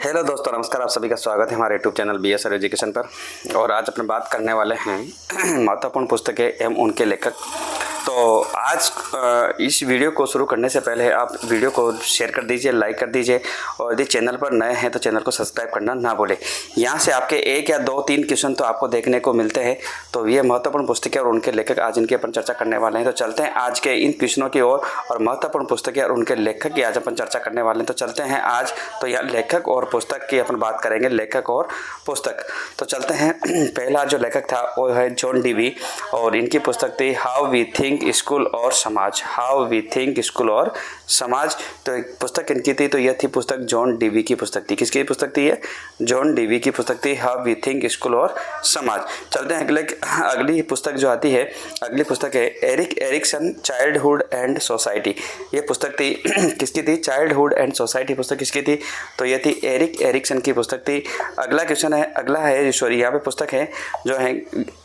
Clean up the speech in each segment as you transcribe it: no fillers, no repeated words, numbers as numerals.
Hello दोस्तों, नमस्कार। आप सभी का स्वागत है हमारे यूट्यूब चैनल BSR एजुकेशन पर। और आज अपने बात करने वाले हैं महत्वपूर्ण पुस्तकें एवं उनके लेखक। तो आज इस वीडियो को शुरू करने से पहले आप वीडियो को शेयर कर दीजिए, लाइक कर दीजिए, और यदि चैनल पर नए हैं तो चैनल को सब्सक्राइब करना ना भूलें। यहाँ से आपके 1 या 2-3 क्वेश्चन तो आपको देखने को मिलते हैं। तो ये महत्वपूर्ण पुस्तकें और उनके लेखक आज इनकी अपन चर्चा करने वाले हैं। तो चलते हैं आज के इन क्वेश्चनों की ओर और महत्वपूर्ण पुस्तकें और उनके लेखक की आज अपन चर्चा करने वाले हैं। तो चलते हैं आज तो यह लेखक और पुस्तक की अपन बात करेंगे, लेखक और पुस्तक। तो चलते हैं पहला जो लेखक था वो है जॉन डीवी, और इनकी पुस्तक थी हाउ वी थिंक स्कूल और समाज। हाउ वी थिंक स्कूल और समाज, तो एक पुस्तक इनकी थी। तो यह थी पुस्तक जॉन डीवी की पुस्तक थी। किसकी पुस्तक थी ये? जॉन डीवी की पुस्तक थी हाउ वी थिंक स्कूल और समाज। चलते हैं अगली पुस्तक जो आती है, अगली पुस्तक है Erik Erikson childhood and society. ये पुस्तक थी किसकी थी? चाइल्डहुड एंड सोसाइटी पुस्तक किसकी थी? तो ये थी एरिक एरिक्सन की पुस्तक थी। अगला क्वेश्चन है, यहाँ पे पुस्तक है जो है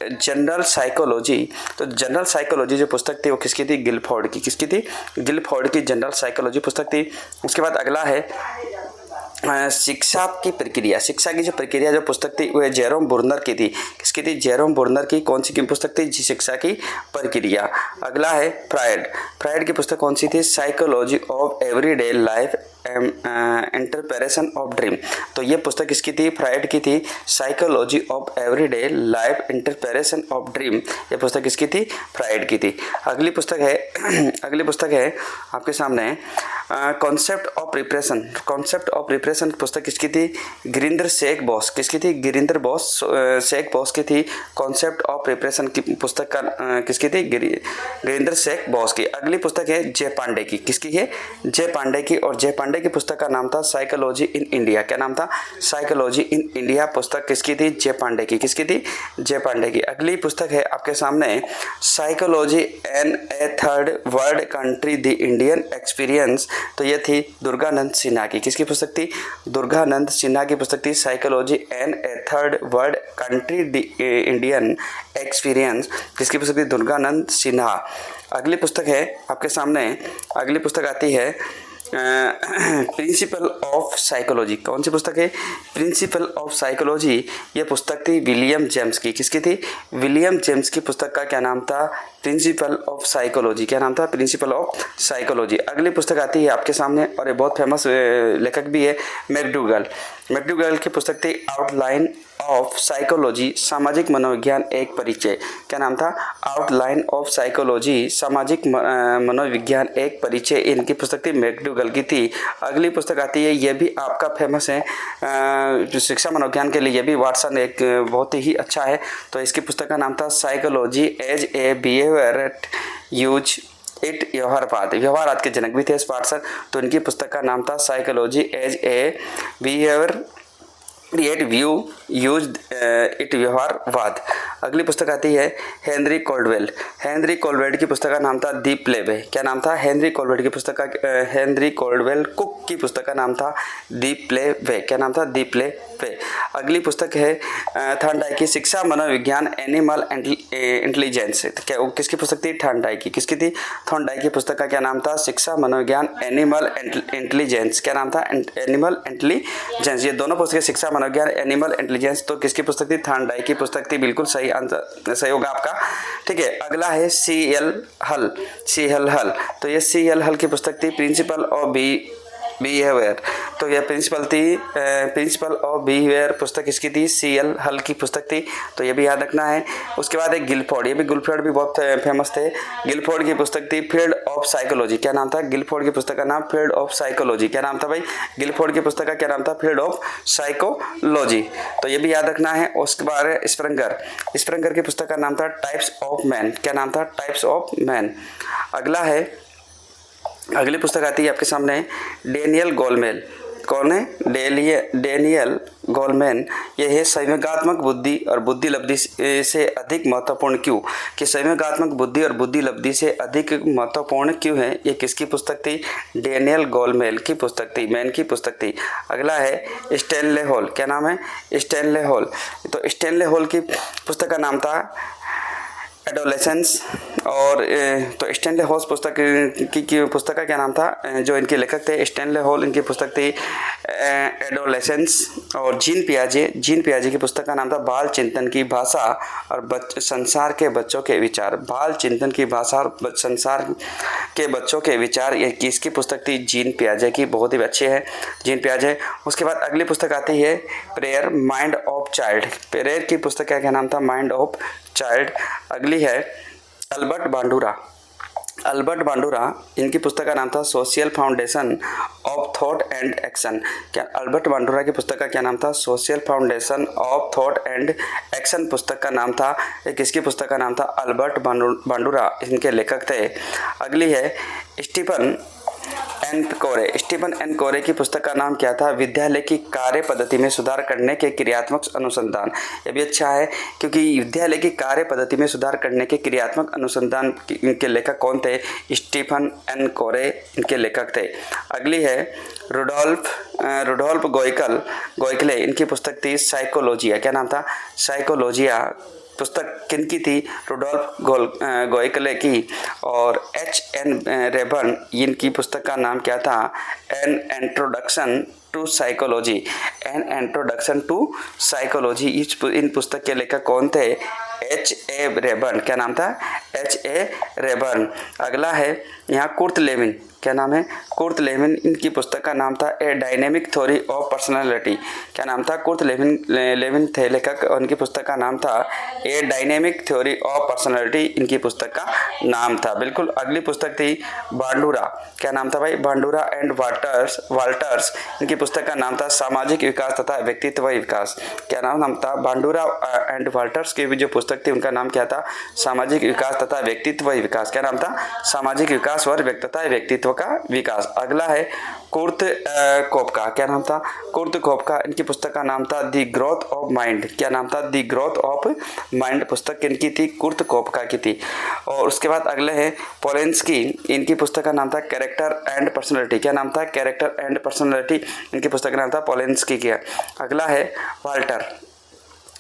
जनरल साइकोलॉजी। तो जनरल साइकोलॉजी जो पुस्तक थी वो किसकी थी? गिलफोर्ड की। किसकी थी? गिलफोर्ड की जनरल साइकोलॉजी पुस्तक थी। उसके बाद अगला है शिक्षा की प्रक्रिया। शिक्षा की जो प्रक्रिया जो पुस्तक थी वह जेरोम बुर्नर की थी। किसकी थी? जेरोम बुर्नर की। कौन सी की पुस्तक थी? शिक्षा की प्रक्रिया। अगला है फ्रायड। फ्रायड की पुस्तक कौन सी थी? Psychology of everyday life interpretation of dream. तो ये पुस्तक किसकी थी? फ्रायड की थी। Psychology of everyday life interpretation of dream, ये पुस्तक किसकी थी? फ्रायड की थी। अगली पुस्तक है आपके सामने concept of preparation. Concept of preparation पुस्तक किसकी थी? गिरिंदर शेख बोस। किसकी थी? गिरिंदर शेख बोस की थी। कॉन्सेप्ट ऑफ प्रिपरेशन की पुस्तक का किसकी थी? गिरिंदर शेख बोस की। अगली पुस्तक है जय पांडे की। किसकी है? जय पांडे की। और जय पांडे की पुस्तक का नाम था साइकोलॉजी इन इंडिया। क्या नाम था? साइकोलॉजी इन इंडिया पुस्तक किसकी थी? जय पांडे की। किसकी थी? जय पांडे की। अगली पुस्तक है आपके सामने psychology in A third world country the Indian experience. तो ये थी दुर्गानंद सिन्हा की। किसकी पुस्तक थी? दुर्गानंद सिन्हा की पुस्तक थी psychology and A third world country the Indian experience. किसकी पुस्तक थी? दुर्गानंद सिन्हा। अगली पुस्तक है आपके सामने, अगली पुस्तक आती है प्रिंसिपल ऑफ साइकोलॉजी। कौन सी पुस्तक है? Principle of psychology. ये पुस्तक थी विलियम जेम्स की। किसकी थी? विलियम जेम्स की पुस्तक का क्या नाम था? Principle of psychology. क्या नाम था? Principle of psychology. अगली पुस्तक आती है आपके सामने और ये बहुत फेमस लेखक भी है, मैकडूगल। मैकडूगल की पुस्तक थी आउटलाइन ऑफ साइकोलॉजी सामाजिक मनोविज्ञान एक परिचय। क्या नाम था? आउटलाइन ऑफ साइकोलॉजी सामाजिक मनोविज्ञान एक परिचय, इनकी पुस्तक थी, मैकडूगल की थी। अगली पुस्तक आती है, ये भी आपका फेमस है जो शिक्षा मनोविज्ञान के लिए, ये भी वाटसन एक बहुत ही अच्छा है। तो इसकी पुस्तक का नाम था psychology as a behaviour views it व्यवहारवाद के जनक भी थे वाटसन। तो इनकी पुस्तक का नाम था psychology as a behaviour create view views it व्यवहारवाद। अगली पुस्तक आती है हेनरी कोल्डवेल। हेनरी कोल्डवेल की पुस्तक का नाम था दी प्ले वे। क्या नाम था? हेनरी कोल्डवेल की पुस्तक का हेनरी कोल्डवेल कुक की पुस्तक का नाम था दी प्ले वे। क्या नाम था? दी प्ले वे। अगली पुस्तक है थॉर्नडाइक की शिक्षा मनोविज्ञान एनिमल इंटेलिजेंस। किसकी पुस्तक थी? थॉर्नडाइक की। किसकी थी? थॉर्नडाइक की पुस्तक का क्या नाम था? शिक्षा मनोविज्ञान एनिमल इंटेलिजेंस। क्या नाम था? Animal intelligence. ये दोनों पुस्तकें शिक्षा मनोविज्ञान एनिमल इंटेलिजेंस। तो किसकी पुस्तक थी? थॉर्नडाइक की पुस्तक थी। बिल्कुल सही आंसर, सही होगा आपका। ठीक है, अगला है C.L. हल। तो ये C.L. हल की पुस्तक थी प्रिंसिपल ऑफ बिहेवियर। तो यह प्रिंसिपल ऑफ बिहेवियर पुस्तक किसकी थी? C.L. हल की पुस्तक थी। तो ये भी याद रखना है। उसके बाद एक गिलफोर्ड, ये भी गिलफोर्ड भी बहुत फेमस थे। गिलफोर्ड की पुस्तक थी फील्ड ऑफ साइकोलॉजी। क्या नाम था? गिलफोर्ड की पुस्तक का नाम फील्ड ऑफ साइकोलॉजी। क्या नाम था भाई? गिलफोर्ड की पुस्तक का क्या नाम था? Field of psychology. तो ये भी याद रखना है। उसके बाद स्प्रंगर की पुस्तक का नाम था टाइप्स ऑफ मैन। क्या नाम था? Types of man. अगली पुस्तक आती है आपके सामने डेनियल गोलमेन। कौन है? डेनियल गोलमेन। यह है संवेगात्मक बुद्धि और बुद्धि लब्धि से अधिक महत्वपूर्ण क्यों। कि संवेगात्मक बुद्धि और बुद्धि लब्धि से अधिक महत्वपूर्ण क्यों है? ये किसकी पुस्तक थी? डेनियल गोलमेन की पुस्तक थी, मैन की पुस्तक थी। अगला है स्टैनले हॉल। क्या नाम है? Stanley hall. तो स्टैनले हॉल की पुस्तक का नाम था एडोलेसेंस। और तो स्टैनले हॉल पुस्तक की पुस्तक का क्या नाम था, जो इनके लेखक थे स्टैनले हॉल, इनकी पुस्तक थी एडोलेसेंस। और जीन पियाजे की पुस्तक का नाम था बाल चिंतन की भाषा और संसार के बच्चों के विचार। बाल चिंतन की भाषा और संसार के बच्चों के विचार, ये किसकी पुस्तक थी, जीन पियाजे की, बहुत ही अच्छी है जीन पियाजे। उसके बाद अगली पुस्तक आती है prayer mind of child. Prayer की पुस्तक का क्या नाम था, माइंड ऑफ चाइल्ड। अगली है अल्बर्ट बांडुरा, इनकी पुस्तक का नाम था social foundation of thought and action. क्या अल्बर्ट बांडुरा की पुस्तक का क्या नाम था, social foundation of thought and action पुस्तक का नाम था। ये किसकी पुस्तक का नाम था, अल्बर्ट बांडुरा, इनके लेखक थे। अगली है स्टीफन एन कोरे की पुस्तक का नाम क्या था, विद्यालय की कार्य पद्धति में सुधार करने के क्रियात्मक अनुसंधान। ये भी अच्छा है क्योंकि विद्यालय की कार्य पद्धति में सुधार करने के क्रियात्मक अनुसंधान के लेखक कौन थे, स्टीफन एन कोरे इनके लेखक थे। अगली है रुडोल्फ गोइकले, इनकी पुस्तक थी साइकोलॉजिया। क्या नाम था, साइकोलॉजिया। पुस्तक किनकी थी, रुडोल्फ गोइकले की। और H.N. रेबर्न, इनकी पुस्तक का नाम क्या था, एन इंट्रोडक्शन टू साइकोलॉजी। इन पुस्तक के लेखक कौन थे, H.A. रेबर्न। क्या नाम था, H.A. रेबर्न। अगला है यहाँ कुर्ट लेविन, क्या नाम है, कुर्ट लेविन, इनकी पुस्तक का नाम था ए डायनेमिक थ्योरी ऑफ पर्सनालिटी। क्या नाम था, कुर्ट लेविन थे लेखक, और उनकी पुस्तक का नाम था ए डायनेमिक थ्योरी ऑफ पर्सनालिटी, इनकी पुस्तक का नाम था। बिल्कुल। अगली पुस्तक थी बांडुरा। क्या नाम था भाई, बांडुरा एंड वाल्टर्स, इनकी पुस्तक का नाम था सामाजिक विकास तथा व्यक्तित्व विकास। क्या नाम था, बांडुरा एंड वाल्टर्स की भी जो पुस्तक थी उनका नाम क्या था, सामाजिक विकास तथा व्यक्तित्व विकास। क्या नाम था, सामाजिक विकास और व्यक्तित्व का विकास। अगला है कुर्ट कोपका। क्या नाम था, कुर्ट कोपका, इनकी पुस्तक का नाम था द ग्रोथ ऑफ माइंड। क्या नाम था, द ग्रोथ ऑफ माइंड पुस्तक किनकी थी, कुर्ट कोपका की थी। और उसके बाद अगले है पोलेंस्की, इनकी पुस्तक का नाम था कैरेक्टर एंड पर्सनैलिटी। क्या नाम था, कैरेक्टर एंड पर्सनैलिटी, इनकी पुस्तक का नाम था पोलेंस्की की। अगला है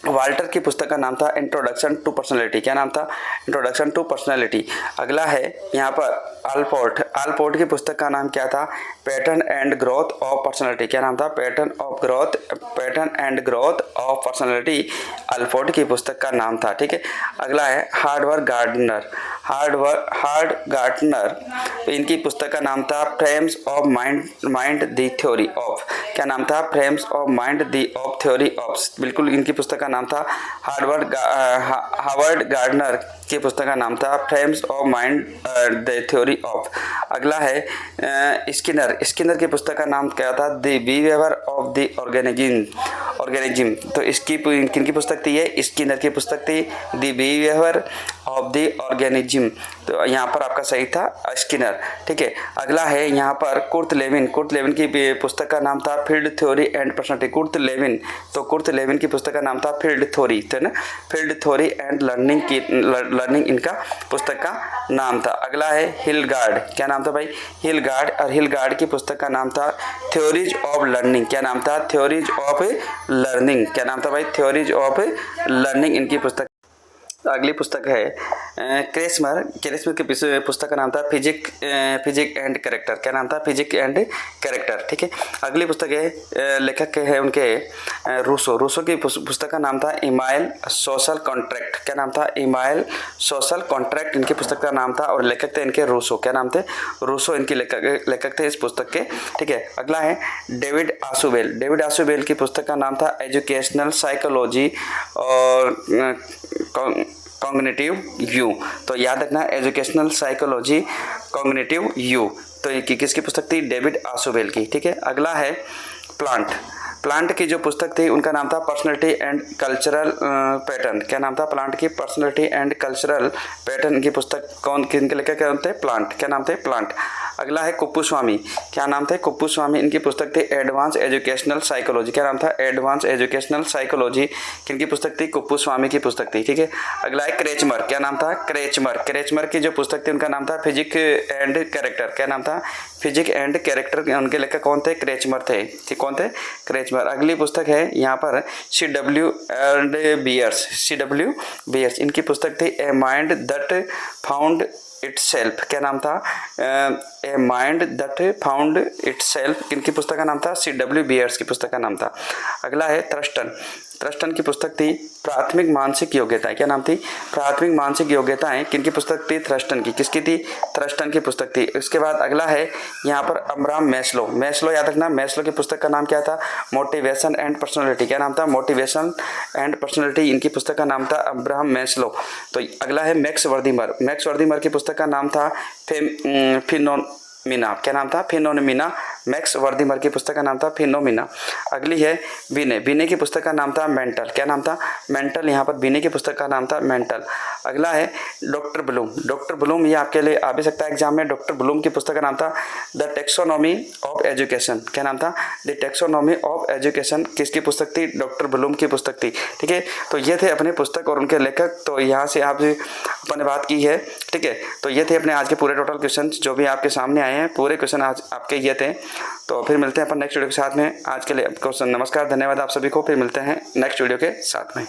वाल्टर की पुस्तक का नाम था इंट्रोडक्शन टू पर्सनैलिटी। क्या नाम था, इंट्रोडक्शन टू पर्सनैलिटी। अगला है यहाँ पर आलपोर्ट की पुस्तक का नाम क्या था, pattern and growth of personality. क्या नाम था, pattern and growth of personality, Allport की पुस्तक का नाम था। ठीक है। अगला है हार्वर्ड गार्डनर, इनकी पुस्तक का नाम था frames of mind the theory of. क्या नाम था, frames of mind the of theory of. बिल्कुल। इनकी पुस्तक का नाम था हार्वर्ड गार्डनर की पुस्तक का नाम था frames of mind the theory of. अगला है स्किनर की पुस्तक का नाम क्या था, the behaviour of the organism. तो इसकी किनकी पुस्तक थी, ये स्किनर की पुस्तक थी, the behaviour of the organism. तो यहाँ पर आपका सही था स्किनर। ठीक है। अगला है यहाँ पर कुर्ट लेविन की पुस्तक का नाम था field theory and personality. Kurt Lewin की पुस्तक का नाम था फील्ड थ्योरी एंड लर्निंग इनका पुस्तक का नाम था। अगला है हिलगार्ड। क्या नाम था भाई, हिलगार्ड, और हिलगार्ड की पुस्तक का नाम था थ्योरीज ऑफ लर्निंग। क्या नाम था, थ्योरीज ऑफ लर्निंग। क्या नाम था भाई, थ्योरीज ऑफ लर्निंग, इनकी पुस्तक। अगली पुस्तक है क्रेस्मर की पुस्तक का नाम था फिजिक एंड कैरेक्टर। क्या नाम था, फिजिक एंड कैरेक्टर। ठीक है। अगली पुस्तक है लेखक है उनके रूसो की पुस्तक का नाम था इमाइल सोशल कॉन्ट्रैक्ट। क्या नाम था, इमाइल सोशल कॉन्ट्रैक्ट, इनकी पुस्तक का नाम था, और लेखक थे इनके रूसो। क्या नाम थे, रूसो इनके लेखक थे इस पुस्तक के। ठीक है। अगला है डेविड आशुबेल की पुस्तक का नाम था एजुकेशनल साइकोलॉजी और कॉग्निटिव व्यू। तो याद रखना, एजुकेशनल साइकोलॉजी कॉग्निटिव व्यू। तो ये किसकी पुस्तक थी, डेविड आशुबेल की। ठीक है। अगला है प्लांट की जो पुस्तक थी उनका नाम था पर्सनैलिटी एंड कल्चरल पैटर्न। क्या नाम था, प्लांट की पर्सनैलिटी एंड कल्चरल पैटर्न की पुस्तक किनके लेखक थे, प्लांट। क्या नाम थे, प्लांट। अगला है कुप्पुस्वामी, क्या नाम था? कुप्पुस्वामी, इनकी पुस्तक थी एडवांस एजुकेशनल साइकोलॉजी, क्या नाम था? एडवांस एजुकेशनल साइकोलॉजी, किनकी पुस्तक थी? कुप्पुस्वामी की पुस्तक थी, ठीक है। अगला है क्रेचमर, क्या नाम था? क्रेचमर, क्रेचमर की जो पुस्तक थी उनका नाम था फिजिक एंड कैरेक्टर, क्या नाम था? फिजिक एंड कैरेक्टर, उनके लेखक कौन थे? क्रेचमर थे, ठीक, कौन थे? क्रेचमर। अगली पुस्तक है यहाँ पर C.W. And bears, C.W. Bears, इनकी पुस्तक थी a mind that found itself, क्या नाम था? A mind that found itself, किनकी पुस्तक का नाम था? C.W. बियर्स की पुस्तक का नाम था। अगला है थ्रस्टन, थ्रस्टन की पुस्तक थी प्राथमिक मानसिक योग्यताएं, क्या नाम थी? प्राथमिक मानसिक योग्यताएं, किनकी पुस्तक थी? थ्रस्टन की, किसकी थी? थ्रस्टन की पुस्तक थी। उसके बाद अगला है यहाँ पर अब्राहम मैस्लो, मैस्लो याद रखना, मैस्लो की पुस्तक का नाम क्या था? मोटिवेशन एंड पर्सनैलिटी, क्या नाम था? मोटिवेशन एंड पर्सनैलिटी, इनकी पुस्तक का नाम था अब्राहम मैस्लो। तो अगला है मैक्स वर्दीमर, मैक्स वर्दीमर की पुस्तक का नाम था फिनोमिना, क्या नाम था? फिनोमिना, मैक्स वर्दीमर की पुस्तक का नाम था फिनोमिना। अगली है विनय, विनय की पुस्तक का नाम था मेंटल, क्या नाम था? मेंटल, यहाँ पर विनय की पुस्तक का नाम था मेंटल। अगला है डॉक्टर ब्लूम, डॉक्टर ब्लूम, ये आपके लिए आ भी सकता है एग्जाम में। डॉक्टर ब्लूम की पुस्तक का नाम था द टेक्सोनॉमी ऑफ एजुकेशन, क्या नाम था? द टेक्सोनॉमी ऑफ एजुकेशन, किसकी पुस्तक थी? डॉक्टर ब्लूम की पुस्तक थी, ठीक है। तो ये थे अपने पुस्तक और उनके लेखक, तो यहाँ से आप अपने बात की है, ठीक है। तो ये थे अपने आज के पूरे टोटल क्वेश्चन जो भी आपके सामने आए हैं, पूरे क्वेश्चन आज आपके ये थे। तो फिर मिलते हैं अपन नेक्स्ट वीडियो के साथ में। आज के लिए आपको नमस्कार, धन्यवाद आप सभी को। फिर मिलते हैं नेक्स्ट वीडियो के साथ में।